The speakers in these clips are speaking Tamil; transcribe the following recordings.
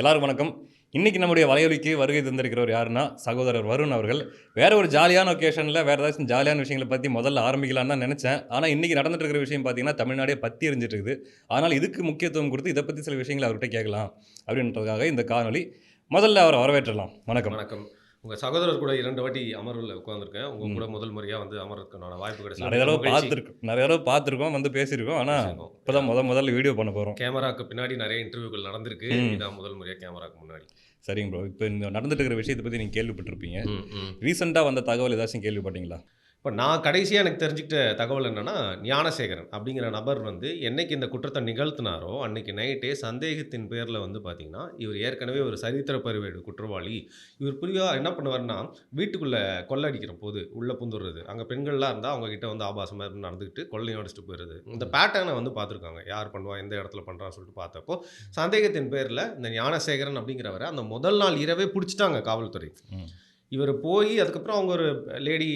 எல்லாரும் வணக்கம். இன்னைக்கு நம்முடைய வலையொலிக்கு வருகை தந்திருக்கிறவர் யாருன்னா, சகோதரர் வருண் அவர்கள். வேற ஒரு ஜாலியான ஒகேஷன்ல வேற ஏதாச்சும் ஜாலியான விஷயங்கள பத்தி முதல்ல ஆரம்பிக்கலாம்னு தான் நெனச்சேன். ஆனா, இன்னைக்கு நடந்துட்டு இருக்கிற விஷயம் பார்த்தீங்கன்னா, தமிழ்நாடே பத்தி எரிஞ்சுட்டு இருக்குது. அதனால இதுக்கு முக்கியத்துவம் குடுத்து, இத பத்தி சில விஷயங்கள அவர்ட்ட கேட்கலாம் அப்படின்றதுக்காக இந்த காணொளி. முதல்ல அவர வரவேற்றலாம். வணக்கம். வணக்கம். உங்க சகோதரர் கூட 2 வாட்டி அமர்வுல உட்கார்ந்துருக்கேன். உங்க கூட முதல் முறையா வந்து அமர்றதுக்கான வாய்ப்பு கிடைச்சது. நெறைய தடவ பார்த்துருக்கோம். நெறைய தடவ பார்த்துருக்கோம். வந்து பேசியிருக்கோம். ஆனா, பேசியிருக்கோம். இப்பதான் முதல்ல வீடியோ பண்ண போறோம். கேமராக்கு பின்னாடி நெறைய இன்டர்வியூகள் நடந்திருக்கு. இதான் முதல் முறையா கேமராக்கு முன்னாடி. சரிங்க ப்ரோ. இப்ப இந்த நடந்துட்டு இருக்கிற விஷயத்த பத்தி நீங்க கேள்விப்பட்டிருப்பீங்க. ம், ம். ரீசென்ட்டா வந்த தகவல் ஏதாச்சும் கேள்விப்பட்டீங்களா? இப்ப நான் கடைசியா எனக்கு தெரிஞ்சுக்கிட்ட தகவல் என்னன்னா, ஞானசேகரன் அப்படிங்கிற நபர் வந்து என்னைக்கு இந்த குற்றத்த நிகழ்த்தினாரோ, அன்னைக்கு நைட்டே சந்தேகத்தின் பேர்ல வந்து பார்த்தீங்கன்னா, இவர் ஏற்கனவே ஒரு சரித்திர பதிவேடு குற்றவாளி. இவர் புதிதா என்ன பண்ணுவாருன்னா, வீட்டுக்குள்ள கொள்ளடிக்கிற போது உள்ள புந்துறது. அங்க பெண்கள்லாம் இருந்தா அவங்க கிட்ட வந்து ஆபாசமா நடந்துக்கிட்டு கொள்ளையும் அடிச்சுட்டு போயிறது. இந்த பேட்டர்ன வந்து பார்த்துருக்காங்க. யார் பண்ணுவா, எந்த இடத்துல பண்றான்னு சொல்லிட்டு பார்த்தப்போ, சந்தேகத்தின் பேர்ல இந்த ஞானசேகரன் அப்படிங்கிறவர அந்த முதல் நாள் இரவே புடிச்சுட்டாங்க காவல்துறை. ம். இவரு போயி அதுக்கப்புறம் அவங்க ஒரு லேடி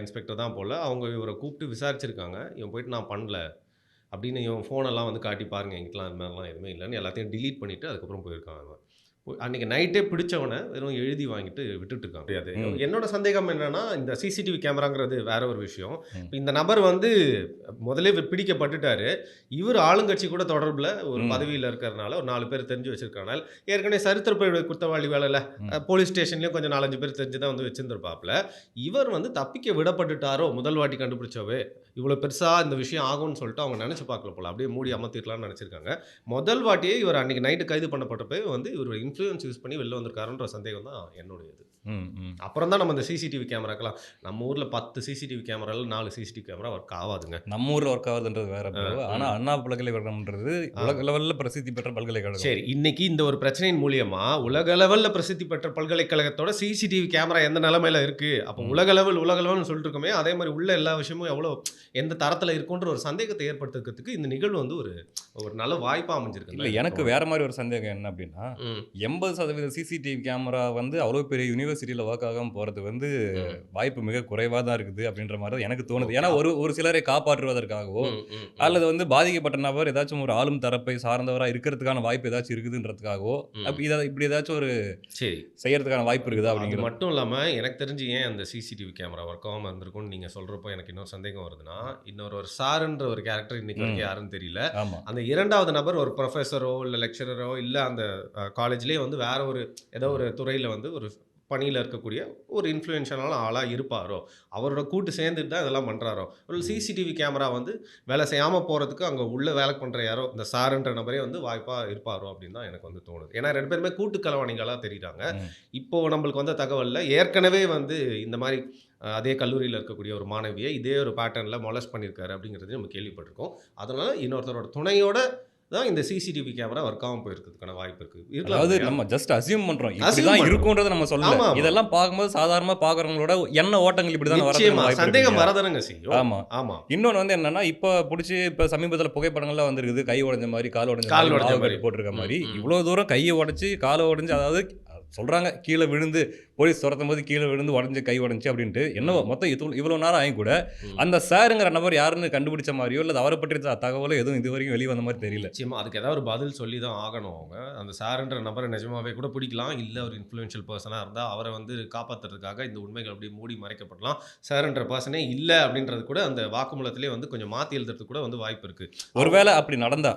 இன்ஸ்பெக்டர் தான் போல. அவங்க இவர கூப்பிட்டு விசாரிச்சிருக்காங்க. இவன் போயிட்டு நான் பண்ணல. அப்படின்னு இவன் ஃபோனெல்லாம் வந்து காட்டி பாருங்க என்கிட்டலாம் அது மாதிரிலாம் எதுவுமே இல்லன்னு எல்லாத்தையும் டெலீட் பண்ணிட்டு அதுக்கப்புறம் போயிருக்கான் அவன். அன்னைக்கு நைட்டே பிடிச்சவன வெறும் எழுதி வாங்கிட்டு விட்டுட்டு இருக்கான். முடியாது. என்னோட சந்தேகம் என்னன்னா, இந்த சிசிடிவி கேமராங்கிறது வேற ஒரு விஷயம். ம். இந்த நபர் வந்து முதலே பிடிக்கப்பட்டுட்டாரு. இவர் ஆளுங்கட்சி கூட தொடர்புல ஒரு பதவியில இருக்கிறனால ஒரு 4 பேர் தெரிஞ்சு வச்சிருக்கனால, ஏற்கனவே சரித்திர பதிவேடு குற்றவாளி வேலைல போலீஸ் ஸ்டேஷன்லயும் கொஞ்சம் 4, 5 பேர் தெரிஞ்சு தான் வந்து வச்சிருந்திருப்பாப்ல. இவர் வந்து தப்பிக்க விடப்பட்டுட்டாரோ முதல் வாட்டி கண்டுபிடிச்சவே. இவ்வளோ பெருசா இந்த விஷயம் ஆகும்னு சொல்லிட்டு அவங்க நினைச்சு பார்க்கல போல. அப்படியே மூடி அமர்த்திடலாம்னு நினைச்சிருக்காங்க. முதல் வாட்டியே இவர் அன்னைக்கு நைட்டு கைது பண்ணப்பட்டப்பவே வந்து இவர் இன்ஃப்ளூயன்ஸ் யூஸ் பண்ணி வெளில வந்திருக்காருன்ற சந்தேகம் தான் என்னுடையது. அப்புறம் தான் நம்ம இந்த சிசிடிவி கேமராக்கெல்லாம் நம்ம ஊர்ல 10 சிசிடிவி கேமரால 4 சிசிடிவி கேமரா ஒர்க் ஆகாதுங்க. நம்ம ஊர்ல ஒர்க் ஆகுதுன்றது வேற ப்ரோ. ஆனா அண்ணா பல்கலைக்கழகம்ன்றது உலக லெவல்ல பிரசித்தி பெற்ற பல்கலைக்கழகம். சரி, இன்னைக்கு இந்த ஒரு பிரச்சனையின் மூலியமா உலக லெவல்ல பிரசித்தி பெற்ற பல்கலைக்கழகத்தோட சிசிடிவி கேமரா எந்த நிலைமையில இருக்கு? அப்போ உலக லெவல்னு சொல்லிட்டு இருக்கோமே, அதே மாதிரி உள்ள எல்லா விஷயமும் எவ்வளோ எந்த தரத்துல இருக்குன்ற ஒரு சந்தேகத்தை ஏற்படுத்துறதுக்கு இந்த நிகழ்வு வந்து ஒரு நல்ல வாய்ப்பா அமைஞ்சிருக்கு. இல்ல, எனக்கு வேற மாதிரி ஒரு சந்தேகம் என்ன அப்படின்னா, 80% சிசிடிவி கேமரா வந்து அவ்வளோ பெரிய யூனிவர்சிட்டியில ஒர்க் ஆகாம போறது வந்து வாய்ப்பு மிக குறைவா தான் இருக்குது அப்படின்ற மாதிரி தான் எனக்கு தோணுது. ஏன்னா ஒரு சிலரை காப்பாற்றுவதற்காகவோ அல்லது வந்து பாதிக்கப்பட்ட நபர் ஏதாச்சும் ஒரு ஆளும் தரப்பை சார்ந்தவரா இருக்கிறதுக்கான வாய்ப்பு ஏதாச்சும் இருக்குதுன்றதுக்காகவோ இப்படி ஏதாச்சும் ஒரு சரி செய்யறதுக்கான வாய்ப்பு இருக்குதா அது அப்படிங்கிறது மட்டும் இல்லாம எனக்கு தெரிஞ்சு ஏன் அந்த சிசிடிவி கேமரா ஒர்க் ஆகாம இருந்திருக்கும்னு நீங்க சொல்றப்போ எனக்கு இன்னொரு சந்தேகம் வருதுன்னா, ஒரு சாருன்ற ஒரு கேரக்டர் இன்னைக்கு வரைக்கும் யாருன்னு தெரியல. ஆமா. அந்த இரண்டாவது நபர் ஒரு ப்ரொஃபஸரோ இல்ல லெக்சரரோ இல்ல அந்த காலேஜ்லயே வந்து வேற ஒரு ஏதோ ஒரு துறையில வந்து ஒரு பணியில இருக்கக்கூடிய ஒரு இன்ஃப்ளூயன்ஷியலான ஆளா இருப்பாரோ, அவரோட கூட்டு சேர்ந்துட்டு தான் இதெல்லாம் பண்றாரோ, ஒரு சிசிடிவி கேமரா வந்து வேலை செய்யாம போறதுக்கு அங்க உள்ள வேலை பண்ற யாரோ இந்த சாருன்ற நபரே வந்து வாய்ப்பா இருப்பாரோ அப்படின்னு தான் எனக்கு வந்து தோணுது. ஏன்னா 2 பேருமே கூட்டு களவாணிகளா தெரியுறாங்க. இப்போ நம்மளுக்கு வந்த தகவல்ல ஏற்கனவே வந்து இந்த மாதிரி அதே கல்லூரியில இருக்கக்கூடிய ஒரு மாணவியை இதே ஒரு பேட்டர்ன்ல மொலஸ்ட் பண்ணியிருக்காரு அப்படிங்கிறதையும் நம்ம கேள்விப்பட்டிருக்கோம். அதனால இன்னொருத்தரோட துணையோட தான் இந்த சிசிடிவி கேமரா ஒர்க் ஆகாம போயிருக்கிறதுக்கான வாய்ப்பு இருக்கு. அதாவது நம்ம ஜஸ்ட் அசியூம் பண்றோம். இப்படிதான் இருக்கும்ன்றத நம்ம சொல்லல. இதெல்லாம் பார்க்கும்போது சாதாரணமா பார்க்கறவங்களோட எண்ண ஓட்டங்கள் இப்படிதான் வரதுக்கு சந்தேகம் வரதானங்க செய்யும். ஆமா ஆமா. இன்னொன்னு வந்து என்னன்னா, இப்ப சமீபத்துல புகைப்படங்கள்லாம் வந்திருக்குது. கை உடைஞ்ச மாதிரி, கால் உடைஞ்ச மாதிரி போட்டிருக்க மாதிரி. இவ்வளவு தூரம் கையை உடைச்சு காலை உடைஞ்சு, அதாவது சொல்றாங்க கீழே விழுந்து போலீஸ் துரத்தும் போது கீழே விழுந்து உடஞ்சி கை உடஞ்சி அப்படின்ட்டு என்னவோ மொத்தம் இவ்வளோ நேரம் ஆகி கூட அந்த சாருங்கிற நபர் யாருன்னு கண்டுபிடிச்ச மாதிரியோ இல்லை அவரை பற்றி தகவலோ எதுவும் இது வரைக்கும் வெளியே வந்த மாதிரி தெரியல. நிச்சயமா அதுக்கு ஏதாவது ஒரு பதில் சொல்லி தான் ஆகணும். அவங்க அந்த சாருன்ற நபரை நிஜமாவே கூட பிடிக்கலாம். இல்லை ஒரு இன்ஃப்ளூயன்ஷியல் பர்சனாக இருந்தால் அவரை வந்து காப்பாற்றுறதுக்காக இந்த உண்மைகள் அப்படி மூடி மறைக்கப்படலாம். சாருன்ற பர்சனே இல்லை அப்படின்றது கூட அந்த வாக்குமூலத்திலே வந்து கொஞ்சம் மாற்றி எழுதுறதுக்கு கூட வந்து வாய்ப்பு இருக்கு. ஒருவேளை அப்படி நடந்தா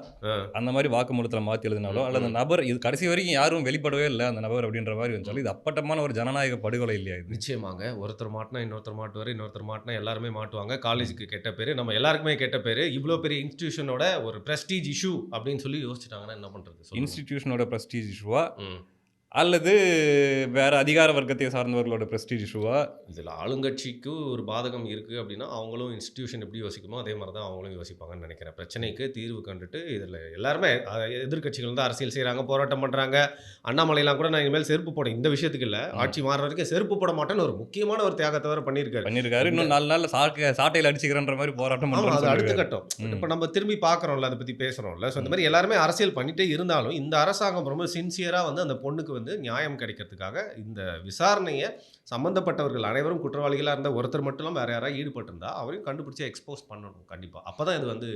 அந்த மாதிரி வாக்குமூலத்தில் மாற்றி எழுதினாலோ அல்லது நபர் இது கடைசி வரைக்கும் யாரும் வெளிப்படவே இல்லை அந்த நபர் அப்படின்ற மாதிரி வந்தாலும் இது அப்பட்டமான ஒரு ஜனநாயக படுகொலை இல்லையா இது? நிச்சயமாங்க. ஒருத்தர் மாட்டினா இன்னொருத்தர் மாட்டுவார், இன்னொருத்தர் மாட்டினா எல்லாருமே மாட்டுவாங்க. காலேஜுக்கு கெட்ட பேர், நம்ம எல்லாருக்குமே கெட்ட பேர். இவ்வளோ பெரிய இன்ஸ்டிடியூஷனோட ஒரு ப்ரெஸ்டீஜ் இஷ்யூ அப்படின்னு சொல்லி யோசிச்சிட்டாங்கன்னா என்ன பண்ணுறது? இன்ஸ்டிடியூஷனோட ப்ரெஸ்டீஜ் இஷ்யூவா அல்லது வேற அதிகார வர்க்கத்தை சார்ந்தவர்களோட ப்ரெஸ்டீஜ் இஷ்யூவா? இதில் ஆளுங்கட்சிக்கு ஒரு பாதகம் இருக்குது அப்படின்னா அவங்களும் இன்ஸ்டிடியூஷன் எப்படி யோசிக்குமோ அதே மாதிரி தான் அவங்களும் யோசிப்பாங்கன்னு நினைக்கிறேன். பிரச்சனைக்கு தீர்வு கண்டுட்டு இதில் எல்லாருமே எதிர்கட்சிகள் வந்து அரசியல் செய்கிறாங்க, போராட்டம் பண்ணுறாங்க. அண்ணாமலையெல்லாம் கூட நான் இனிமேல் செருப்பு போட இந்த விஷயத்துக்கு இல்லை, ஆட்சி மாறுற வரைக்கும் செருப்பு போட மாட்டேன்னு ஒரு முக்கியமான ஒரு தியாகத்தை வேறு பண்ணியிருக்காரு. இன்னும் 4 நாள் சாட்டையில் அடிச்சுக்கிறன்ற மாதிரி போராட்டம் பண்ணுறாங்க. அது அடுத்த கட்டம். இப்போ நம்ம திரும்பி பார்க்குறோம்ல, அதை பற்றி பேசுகிறோம்ல. ஸோ இந்த மாதிரி எல்லாருமே அரசியல் பண்ணிட்டே இருந்தாலும் இந்த அரசாங்கம் ரொம்ப சின்சியராக வந்து அந்த பொண்ணுக்கு வந்து வந்து நியாயம் கிடைக்கிறதுக்காக இந்த விசாரணையை சம்பந்தப்பட்டவர்கள் அனைவரும் குற்றவாளிகளாக இருந்த ஒருத்தர் மட்டும் இல்லாமல் வேற யாராவது ஈடுபட்டிருந்தா அவரையும் கண்டுபிடிச்சி எக்ஸ்போஸ் பண்ணணும் கண்டிப்பாக. அப்போ தான் இது வந்து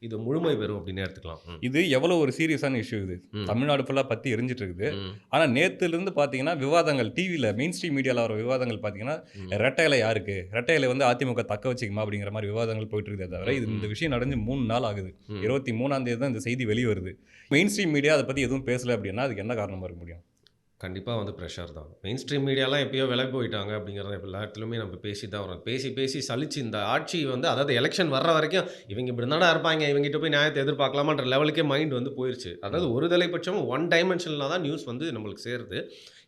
இது முழுமை பெறும் அப்படின்னு எடுத்துக்கலாம். இது எவ்வளோ ஒரு சீரியஸான இஷ்யூ இது. தமிழ்நாடு ஃபுல்லாக பற்றி எரிஞ்சிட்டு இருக்குது. ஆனால் நேற்றுலேருந்து பார்த்தீங்கன்னா விவாதங்கள் டிவியில் மெயின் ஸ்ட்ரீம் மீடியாவில் வர விவாதங்கள் பார்த்தீங்கன்னா ரெட்டை இலை யாருக்கு, ரெட்டை இலை வந்து அதிமுக தக்க வச்சுக்குமா அப்படிங்கிற மாதிரி விவாதங்கள் போயிட்டு இருக்குதே தவிர இது இந்த விஷயம் நடந்து 3 நாள் ஆகுது. 23ஆம் தேதி தான் இந்த செய்தி வெளியே வருது. மெயின் ஸ்ட்ரீம் மீடியா அதை பற்றி எதுவும் பேசலை அப்படின்னா அதுக்கு என்ன காரணமாக இருக்க முடியும்? கண்டிப்பாக வந்து ப்ரெஷர் தான். மெயின் ஸ்ட்ரீம் மீடியாலாம் எப்பயோ விலை போயிட்டாங்க அப்படிங்கிறத எல்லா இடத்துலையுமே நம்ம பேசி தான் வரோம். பேசி சலிச்சு இந்த ஆட்சி வந்து அதாவது எலெக்ஷன் வர்ற வரைக்கும் இவங்க இப்படி தானே இருப்பாங்க, இவங்ககிட்ட போய் நியாயத்தை எதிர்பார்க்கலாமான்ற லெவலுக்கே மைண்ட் வந்து போயிடுச்சு. அதாவது ஒரு தலைப்பட்சம் ஒன் டைமென்ஷனில் தான் நியூஸ் வந்து நம்மளுக்கு சேருது.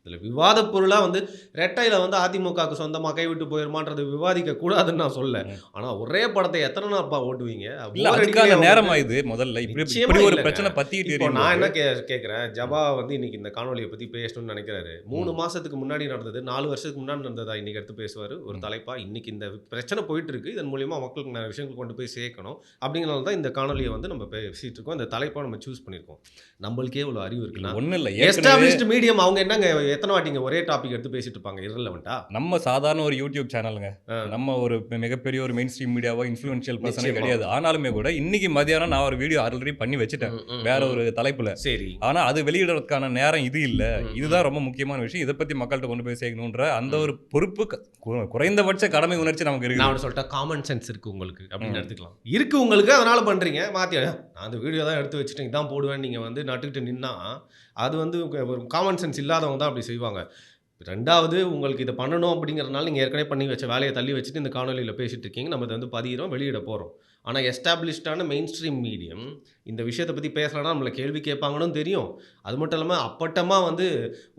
இதில் விவாத பொருளாக வந்து ரெட்டையில் வந்து அதிமுகவுக்கு சொந்தமாக கைவிட்டு போயிருமான்றது விவாதிக்க கூடாதுன்னு நான் சொல்ல. ஆனால் ஒரே படத்தை எத்தனை நாள்ப்பா ஓட்டுவீங்க? அதுக்கான நேரம் ஆகுது. முதல்ல இப்படி ஒரு பிரச்சனை பத்திட்டு நான் என்ன கேட்குறேன், ஜபா வந்து இன்னைக்கு இந்த காணொலியை பற்றி பேசணும்னு நினைக்கிறாரு. 3 மாசத்துக்கு முன்னாடி நடந்தது, 4 வருஷத்துக்கு முன்னாடி நடந்ததா இன்னைக்கு எடுத்து பேசுவார் ஒரு தலைப்பா. இன்னைக்கு இந்த பிரச்சனை போயிட்டு இருக்கு, இதன் மூலியமா மக்களுக்கு நிறைய விஷயங்கள் கொண்டு போய் சேர்க்கணும் அப்படிங்கிறனால தான் இந்த காணொலியை வந்து நம்ம பேசிட்டு இருக்கோம். இந்த தலைப்பா நம்ம சூஸ் பண்ணியிருக்கோம். நம்மளுக்கே இவ்வளோ அறிவு இருக்குன்னா ஒன்றும் இல்லை. எஸ்டாப்ளிஷ்டு மீடியம் அவங்க என்னங்க எத்தனை வாட்டிங்க ஒரே டாபிக் எடுத்து பேசிட்டு இருப்பாங்க இரலவெண்டா? நம்ம சாதாரண ஒரு யூடியூப் சேனலுங்க, நம்ம ஒரு மிகப்பெரிய ஒரு மெயின் ஸ்ட்ரீம் மீடியாவோ இன்ஃப்ளூயன்ஷியல் பர்சனே கிடையாது. ஆனாலுமே கூட இன்னைக்கு மதியானம் நான் ஒரு வீடியோ ஆல்ரெடி பண்ணி வச்சுட்டேன் வேற ஒரு தலைப்புல. சரி, ஆனா அது வெளியிடறதுக்கான நேரம் இது இல்ல. இதுதான் ரொம்ப முக்கியமான விஷயம். இதை பத்தி மக்கள்கிட்ட கொண்டு போய் சேர்க்கணுன்ற அந்த ஒரு பொறுப்பு, குறைந்தபட்ச கடமை உணர்ச்சி நமக்கு இருக்கு. நான் சொல்லிட்டா காமன் சென்ஸ் இருக்கு உங்களுக்கு அப்படின்னு எடுத்துக்கலாம். இருக்கு உங்களுக்கு, அதனால பண்றீங்க. மாத்தி நான் அந்த வீடியோ தான் எடுத்து வச்சுட்டேன், இதான் போடுவேன் நீங்க வந்து நட்டுக்கிட்டு நின்னா அது வந்து ஒரு காமன் சென்ஸ் இல்லாதவங்க தான் அப்படி செய்வாங்க. ரெண்டாவது, உங்களுக்கு இதை பண்ணணும் அப்படிங்கிறதுனால நீங்கள் ஏற்கனவே பண்ணி வச்ச வேலையை தள்ளி வச்சுட்டு இந்த காணொலியில் பேசிட்டு இருக்கீங்க. நம்ம இதை வந்து பதிகிறோம், வெளியிட போகிறோம். ஆனால் எஸ்டாப்ளிஷ்டான மெயின் ஸ்ட்ரீம் மீடியம் இந்த விஷயத்தை பற்றி பேசலைன்னா நம்மளை கேள்வி கேட்பாங்கன்னு தெரியும். அது மட்டும் இல்லாமல் அப்பட்டமாக வந்து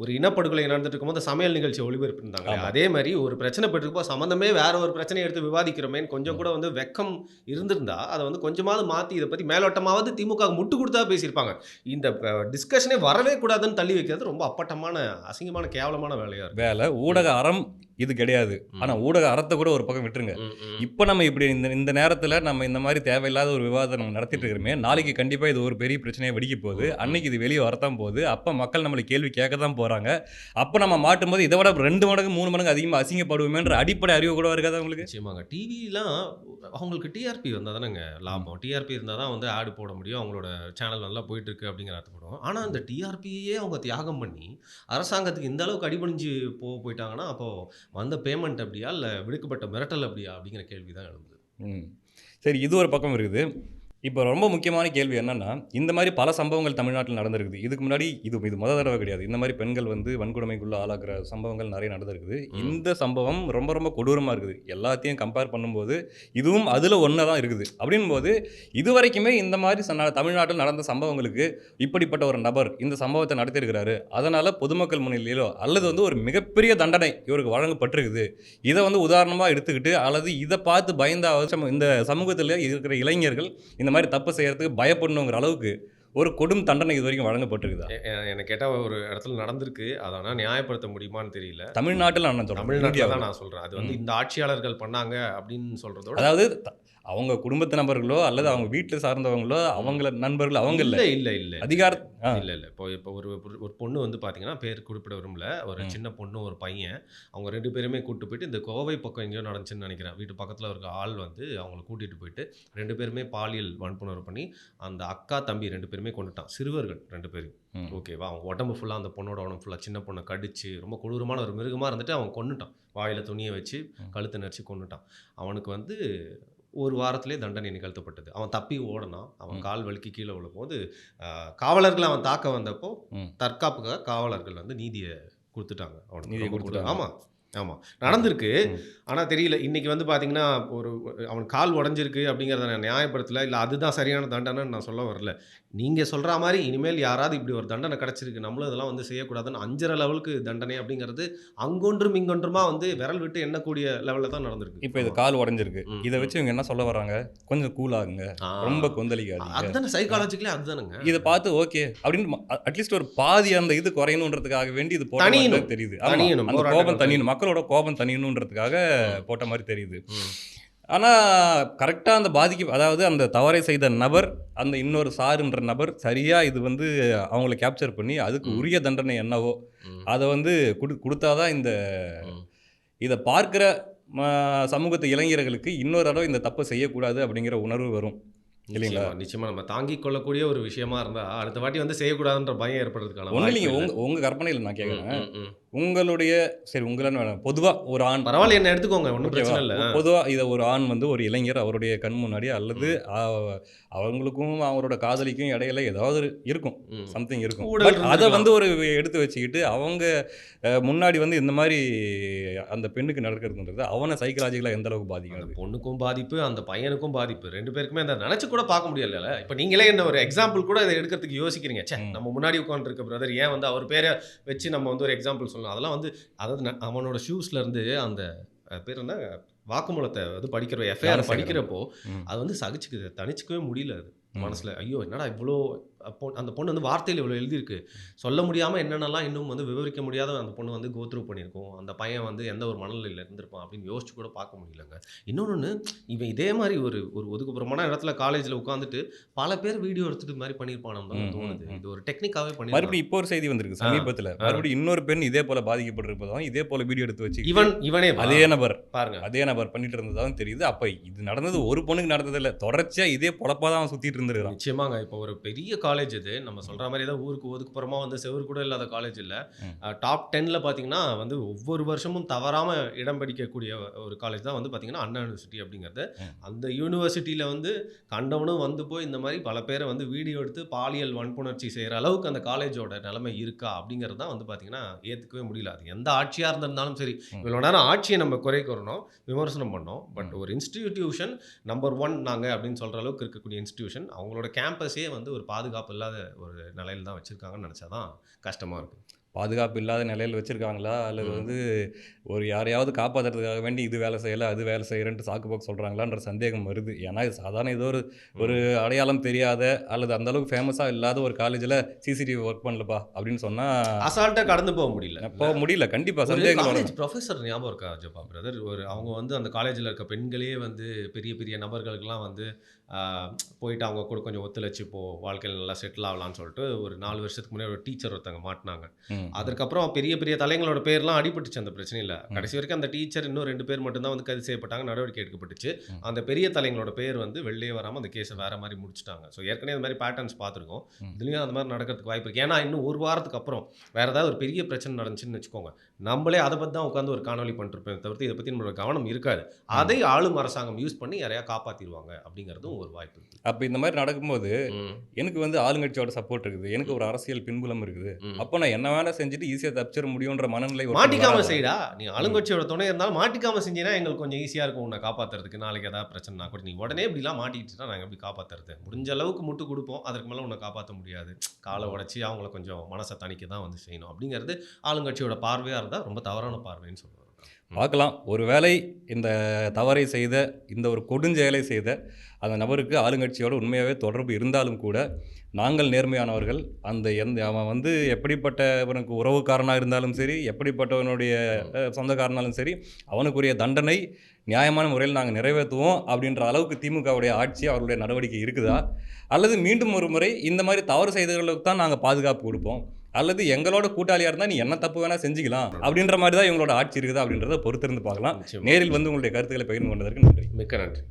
ஒரு இனப்படுகொலை நடந்துட்டு இருக்கும்போது சமையல் நிகழ்ச்சி ஒளிபரப்பிருந்தாங்க. அதே மாதிரி ஒரு பிரச்சனை போயிட்டுருப்போ சம்மந்தமே வேற ஒரு பிரச்சனையை எடுத்து விவாதிக்கிறோமேன்னு கொஞ்சம் கூட வந்து வெக்கம் இருந்திருந்தா அதை வந்து கொஞ்சமாவது மாற்றி இதை பற்றி மேலோட்டமாவது திமுக முட்டு கொடுத்தா பேசியிருப்பாங்க. இந்த டிஸ்கஷனே வரவே கூடாதுன்னு தள்ளி வைக்கிறது ரொம்ப அப்பட்டமான, அசிங்கமான, கேவலமான வேலை. ஊடக அறம் இது கிடையாது. ஆனா ஊடக அறத்தை கூட ஒரு பக்கம் விட்டுருங்க. இப்ப நம்ம இப்படி இந்த நேரத்துல நம்ம இந்த மாதிரி தேவையில்லாத ஒரு விவாதம் நம்ம நடத்திட்டு இருக்கிறோமே, நாளைக்கு கண்டிப்பா இது ஒரு பெரிய பிரச்சனையை வெடிக்க போகுது. அன்னைக்கு இது வெளியே வரத்தான் போகுது. அப்ப மக்கள் நம்மளை கேள்வி கேட்க தான் போறாங்க. அப்ப நம்ம மாட்டும் போது இதை விட 2 மடங்கு 3 மடங்கு அதிகமாக அசிங்கப்படுவோமேன்ற அடிப்படை அறிவு கூட இருக்காது உங்களுக்கு. நிச்சயமாங்க. டிவிலாம் அவங்களுக்கு டிஆர்பி வந்தால் தானேங்க லாபம். டிஆர்பி இருந்தால் தான் வந்து ஆடு போட முடியும், அவங்களோட சேனல் நல்லா போயிட்டு இருக்கு அப்படிங்கிற அர்த்தப்படும். ஆனால் அந்த டிஆர்பியே அவங்க தியாகம் பண்ணி அரசாங்கத்துக்கு இந்த அளவுக்கு அடிபணிஞ்சு போயிட்டாங்கன்னா அப்போ வந்த பேமெண்ட் அப்படியா இல்லை விடுக்கப்பட்ட மிரட்டல் அப்படியா அப்படிங்கிற கேள்வி தான் எழுதுது. சரி, இது ஒரு பக்கம் இருக்குது. இப்போ ரொம்ப முக்கியமான கேள்வி என்னன்னா, இந்த மாதிரி பல சம்பவங்கள் தமிழ்நாட்டில் நடந்திருக்குது. இதுக்கு முன்னாடி இது முதல் தடவை கிடையாது. இந்த மாதிரி பெண்கள் வந்து வன்கொடுமைக்குள்ள ஆளாக்குற சம்பவங்கள் நிறைய நடந்திருக்குது. இந்த சம்பவம் ரொம்ப ரொம்ப கொடூரமாக இருக்குது. எல்லாத்தையும் கம்பேர் பண்ணும்போது இதுவும் அதில் ஒன்றா தான் இருக்குது. அப்படின் போது இது வரைக்குமே இந்த மாதிரி தமிழ்நாட்டில் நடந்த சம்பவங்களுக்கு இப்படிப்பட்ட ஒரு நபர் இந்த சம்பவத்தை நடத்தியிருக்கிறாரு, அதனால் பொதுமக்கள் முன்னிலையிலோ அல்லது வந்து ஒரு மிகப்பெரிய தண்டனை இவருக்கு வழங்கப்பட்டிருக்குது, இதை வந்து உதாரணமாக எடுத்துக்கிட்டு அல்லது இதை பார்த்து பயந்தாவது இந்த சமூகத்தில் இருக்கிற இளைஞர்கள் இந்த மாதிரி தப்பு செய்யறதுக்கு பயப்படணுங்கிற அளவுக்கு ஒரு கொடும் தண்டனை இது வரைக்கும் வழங்கப்பட்டிருக்குதா? எனக்கு கேட்டால் ஒரு இடத்துல நடந்திருக்கு. அதை நியாயப்படுத்த முடியுமான்னு தெரியல. தமிழ்நாட்டில் நான் சொல்கிறேன். அது வந்து இந்த ஆட்சியாளர்கள் பண்ணாங்க அப்படின்னு சொல்கிறதோட, அதாவது அவங்க குடும்பத்து நபர்களோ அல்லது அவங்க வீட்டில் சார்ந்தவங்களோ அவங்கள நண்பர்கள் அவங்க இல்லை அதிகார இல்லை இப்போ ஒரு பொண்ணு வந்து பார்த்தீங்கன்னா பேர் குறிப்பிட விரும்பல, ஒரு சின்ன பொண்ணு ஒரு பையன், அவங்க 2 பேருமே கூப்பிட்டு போயிட்டு இந்த கோவை பக்கம் எங்கேயோ நடந்துச்சுன்னு நினைக்கிறேன். வீட்டு பக்கத்தில் இருக்க ஆள் வந்து அவங்கள கூட்டிகிட்டு போயிட்டு 2 பேருமே பாலியல் வன்புணர்வு பண்ணி அந்த அக்கா தம்பி 2 பேருமே கொண்டுட்டான். சிறுவர்கள் 2 பேரும். ஓகேவா? அவங்க உடம்பு ஃபுல்லாக, அந்த பொண்ணோட உடம்பு ஃபுல்லாக சின்ன பொண்ணை கடிச்சு ரொம்ப கொடூரமான ஒரு மிருகமாக இருந்துட்டு அவன் கொண்டுட்டான். வாயில் துணியை வச்சு கழுத்தை நெரிச்சு கொண்டுட்டான். அவனுக்கு வந்து ஒரு வாரத்திலே தண்டனை நிகழ்த்தப்பட்டது. அவன் தப்பி ஓடனான். அவன் கால் வலிக்கு கீழே விழும்போது காவலர்கள் அவன் தாக்க வந்தப்போ தற்காப்புக்காக காவலர்கள் வந்து நீதியை கொடுத்துட்டாங்க அவனுக்கு. ஆமாம் நடந்திருக்கு. ஆனால் தெரியல இன்னைக்கு வந்து பார்த்தீங்கன்னா அவன் கால் உடஞ்சிருக்கு அப்படிங்கிறத நான் நியாயப்படுத்தலை, இல்லை அதுதான் சரியான தண்டனைன்னு நான் சொல்ல வரல. நீங்கள் சொல்கிற மாதிரி இனிமேல் யாராவது இப்படி ஒரு தண்டனை கிடச்சிருக்கு, நம்மளும் இதெல்லாம் வந்து செய்யக்கூடாதுன்னு 5.5 லெவலுக்கு தண்டனை அப்படிங்கிறது அங்கொன்றும் இங்கொன்றுமா வந்து விரல் விட்டு எண்ணக்கூடிய லெவலில் தான் நடந்திருக்கு. இப்போ இது கால் உடஞ்சிருக்கு, இதை வச்சு இவங்க என்ன சொல்ல வர்றாங்க, கொஞ்சம் கூலாகுங்க, ரொம்ப கொந்தளிக்காது. அதுதானே சைக்காலஜிக்கலி அதுதானுங்க. இதை பார்த்து ஓகே அப்படின்னு அட்லீஸ்ட் ஒரு பாதி அந்த இது குறையணுன்றதுக்காக வேண்டி இது போட்ட தெரியுது. அந்த கோபம் தனியணும், மக்களோட கோபம் தனியணுன்றதுக்காக போட்ட மாதிரி தெரியுது. ஆனால் கரெக்டாக அந்த அதாவது அந்த தவறை செய்த நபர், அந்த இன்னொரு சாருன்ற நபர் சரியாக இது வந்து அவங்கள கேப்சர் பண்ணி அதுக்கு உரிய தண்டனை என்னவோ அதை வந்து கொடுத்தாதான் இந்த இதை பார்க்குற சமூகத்து இளைஞர்களுக்கு இன்னொரு தடவை இந்த தப்பை செய்யக்கூடாது அப்படிங்கிற உணர்வு வரும் இல்லைங்களா? நிச்சயமா நம்ம தாங்கிக் கொள்ளக்கூடிய ஒரு விஷயமா இருந்தா அடுத்த வாட்டி வந்து செய்யக்கூடாதுன்ற பயம் ஏற்படுறதுக்கான ஒன்றும் இல்லைங்க. உங்கள் கற்பனையில் நான் கேட்குறேன். உங்களுடைய சரி உங்களன்னு வேணாம், பொதுவாக ஒரு ஆண் பரவாயில்ல என்ன எடுத்துக்கோங்க, ஒன்றும் பிரச்சனை இல்லை. பொதுவாக இதை ஒரு ஆண் வந்து ஒரு இளைஞர் அவருடைய கண் முன்னாடி அல்லது அவங்களுக்கும் அவங்களோட காதலிக்கும் இடையில ஏதாவது இருக்கும், சம்திங் இருக்கும். பட் அதை வந்து ஒரு எடுத்து வச்சுக்கிட்டு அவங்க முன்னாடி வந்து இந்த மாதிரி அந்த பெண்ணுக்கு நடக்கிறதுன்றது அவனை சைக்கலாஜிக்கலாக எந்த அளவுக்கு பாதிக்கும்? அந்த பொண்ணுக்கும் பாதிப்பு, அந்த பையனுக்கும் பாதிப்பு, ரெண்டு பேருக்குமே அந்த நினச்சி கூட பார்க்க முடியல. இப்போ நீங்களே என்ன ஒரு எக்ஸாம்பிள் கூட இதை எடுக்கிறதுக்கு யோசிக்கிறீங்க. நம்ம முன்னாடி உட்காந்துருக்க பிரதர் ஏன் வந்து அவர் பேரை வச்சு நம்ம வந்து ஒரு எக்ஸாம்பிள் சொல்லலாம். அதெல்லாம் வந்து அதாவது அவனோட ஷூஸ்ல இருந்து அந்த பேர் என்ன வாக்குமூலத்தை வந்து படிக்கிற எஃப்ஐஆர் படிக்கிறப்போ அது வந்து சகிச்சுக்குது, தனிச்சிக்கவே முடியல. அது மனசுல ஐயோ என்னடா இவ்வளோ அந்த பொண்ணு வந்து வார்த்தையில் இவ்வளோ எழுதியிருக்கு, சொல்ல முடியாமல் என்னென்னலாம் இன்னும் வந்து விவரிக்க முடியாத அந்த பொண்ணு வந்து கோத்ரூ பண்ணியிருக்கோம், அந்த பையன் வந்து எந்த ஒரு மனநிலையில் இருந்திருப்பான் அப்படின்னு யோசிச்சு கூட பார்க்க முடியலங்க. இன்னொன்று இவன் இதே மாதிரி ஒரு ஒதுக்குப்புறமான இடத்துல காலேஜில் உட்காந்துட்டு பல பேர் வீடியோ எடுத்துட்டு மாதிரி பண்ணியிருப்பான் தான் தோணுது. இது ஒரு டெக்னிக்காகவே பண்ணி மறுபடியும் இப்போ ஒரு செய்தி வந்திருக்கு சமீபத்தில், மறுபடியும் இன்னொரு பெண் இதே போல பாதிக்கப்பட்டிருப்பதும் இதே போல வீடியோ எடுத்து வச்சு இவனே அதே நபர் பாருங்க அதே நபர் பண்ணிட்டு இருந்ததாகவும் தெரியுது. அப்போ இது நடந்தது ஒரு பொண்ணுக்கு நடந்ததில்லை, தொடர்ச்சியாக இதே பொழப்பாக தான் அவன் சுற்றிட்டு இருந்துருக்கான். நிச்சயமாங்க. இப்போ ஒரு பெரிய காலேஜ் இது, நம்ம சொல்கிற மாதிரி ஏதாவது ஊருக்கு ஒதுக்குப்புறமா வந்து செவரு கூட இல்லாத காலேஜ் இல்லை. டாப் 10ல் பார்த்தீங்கன்னா வந்து ஒவ்வொரு வருஷமும் தவறாமல் இடம் பிடிக்கக்கூடிய ஒரு காலேஜ் தான் வந்து பார்த்தீங்கன்னா அண்ணா யூனிவர்சிட்டி அப்படிங்கிறது. அந்த யூனிவர்சிட்டியில் வந்து கண்டவனும் வந்து போய் இந்த மாதிரி பல பேரை வந்து வீடியோ எடுத்து பாலியல் வன்புணர்ச்சி செய்கிற அளவுக்கு அந்த காலேஜோட நிலைமை இருக்கா அப்படிங்கிறது தான் வந்து பார்த்தீங்கன்னா ஏற்றுக்கவே முடியல. அது எந்த ஆட்சியாக இருந்திருந்தாலும் சரி, இவ்வளோ நேரம் ஆட்சியை நம்ம குறை கூறணும், விமர்சனம் பண்ணோம். பட் ஒரு இன்ஸ்டிடியூஷன் நம்பர் 1 நாங்கள் அப்படின்னு சொல்கிற அளவுக்கு இருக்கக்கூடிய இன்ஸ்டிடியூஷன் அவங்களோட கேம்பஸே வந்து ஒரு பாதுகாப்பு இல்லாத ஒரு நிலையில் தான் வச்சுருக்காங்கன்னு நினச்சா தான் கஷ்டமாக இருக்குது. பாதுகாப்பு இல்லாத நிலையில் வச்சுருக்காங்களா அல்லது வந்து ஒரு யாரையாவது காப்பாற்றுறதுக்காக வேண்டி இது வேலை செய்யலை அது வேலை செய்கிறேன்ட்டு சாக்கு போக்கு சொல்கிறாங்களான்ற சந்தேகம் வருது. ஏன்னா இது சாதாரண ஏதோ ஒரு அடையாளம் தெரியாத அல்லது அந்தளவுக்கு ஃபேமஸாக இல்லாத ஒரு காலேஜில் சிசிடிவி ஒர்க் பண்ணலப்பா அப்படின்னு சொன்னால் அசால்ட்டாக கடந்து போக முடியல. கண்டிப்பாக சந்தேகம். ப்ரொஃபஸர் ஞாபகம் இருக்கா ஜப்பா பிரதர்? அவங்க வந்து அந்த காலேஜில் இருக்க பெண்களே வந்து பெரிய பெரிய நபர்களுக்கெல்லாம் வந்து போயிட்டு அவங்க கூட கொஞ்சம் ஒத்துழைச்சி வாழ்க்கையில் நல்லா செட்டில் ஆகலான்னு சொல்லிட்டு ஒரு 4 வருஷத்துக்கு முன்னாடி ஒரு டீச்சர் ஒருத்தங்க மாட்டினாங்க. அதுக்கப்புறம் பெரிய பெரிய தலைங்களோட பேர்லாம் அடிபட்டுச்சு அந்த பிரச்சனையில். கடைசி வரைக்கும் அந்த டீச்சர் இன்னும் 2 பேர் மட்டும்தான் வந்து கைது செய்யப்பட்டாங்க, நடவடிக்கை எடுக்கப்பட்டுச்சு. அந்த பெரிய தலைங்களோட பேர் வந்து வெளியே வராமல் அந்த கேஸை வேறு மாதிரி முடிச்சிட்டாங்க. ஸோ ஏற்கனவே இந்த மாதிரி பேட்டர்ன்ஸ் பார்த்துருக்கோம். இதுலேயும் அந்த மாதிரி நடக்கிறதுக்கு வாய்ப்பு இருக்குது. ஏன்னா இன்னும் ஒரு வாரத்துக்கு அப்புறம் வேறு ஏதாவது ஒரு பெரிய பிரச்சனை நடந்துச்சுன்னு வச்சுக்கோங்க, நம்மளே அதை பற்றி தான் உட்காந்து ஒரு காணொலி பண்ணிருப்பேன் தவிர்த்து இதை பற்றி நம்மளோட கவனம் இருக்காது. அதை ஆளும் அரசாங்கம் யூஸ் பண்ணி யாரையா காப்பாற்றிடுவாங்க அப்படிங்கிறதும் ஒரு வாய்ப்பு இருக்குது. அப்போ இந்த மாதிரி நடக்கும்போது எனக்கு வந்து ஆளுங்கட்சியோட சப்போர்ட் இருக்குது, எனக்கு ஒரு அரசியல் பின்புலம் இருக்குது, அப்போ நான் என்ன வேலை செஞ்சுட்டு ஈஸியாக தப்பிச்சிட முடியுன்ற மனநிலை. மாட்டிக்காம செய்டா, நீ ஆளுங்கட்சியோட துணை இருந்தாலும் மாட்டிக்காம செஞ்சீங்கன்னா எங்களுக்கு கொஞ்சம் ஈஸியாக இருக்கும் உன்னை காப்பாற்றுறதுக்கு. நாளைக்கு ஏதாவது பிரச்சனைனா கூட நீ உடனே இப்படிலாம் மாட்டிக்கிட்டுனா நாங்கள் எப்படி காப்பாற்றுறது? முடிஞ்ச அளவுக்கு முட்டு கொடுப்போம், அதற்கு மேலே உன்னை காப்பாற்ற முடியாது, காலை உடச்சி அவங்கள கொஞ்சம் மனசை தணிக்க தான் வந்து செய்யணும் அப்படிங்கிறது ஆளுங்கட்சியோட பார்வையாக இருந்தால் ரொம்ப தவறான பார்வைன்னு சொல்லுவாங்க. பார்க்கலாம். ஒருவேளை இந்த தவறை செய்த இந்த ஒரு கொடுஞ்செயலை செய்த அந்த நபருக்கு ஆளுங்கட்சியோட உண்மையாகவே தொடர்பு இருந்தாலும் கூட நாங்கள் நேர்மையானவர்கள். அவன் வந்து எப்படிப்பட்டவனுக்கு உறவுக்காரனாக இருந்தாலும் சரி, எப்படிப்பட்டவனுடைய சொந்தக்காரனாலும் சரி, அவனுக்குரிய தண்டனை நியாயமான முறையில் நாங்கள் நிறைவேற்றுவோம் அப்படின்ற அளவுக்கு திமுகவுடைய ஆட்சி அவர்களுடைய நடவடிக்கை இருக்குதா, அல்லது மீண்டும் ஒரு முறை இந்த மாதிரி தவறு செய்தவர்களுக்கு தான் நாங்கள் பாதுகாப்பு கொடுப்போம், அல்லது எங்களோட கூட்டாளியாக இருந்தால் நீ என்ன தப்பு வேணால் செஞ்சுக்கலாம் அப்படின்ற மாதிரி தான் இவங்களோட ஆட்சி இருக்குதா அப்படின்றத பொறுத்திருந்து பார்க்கலாம். நேரில் வந்து உங்களுடைய கருத்துக்களை பகிர்ந்து கொண்டதற்கு நன்றி. மிக்க நன்றி.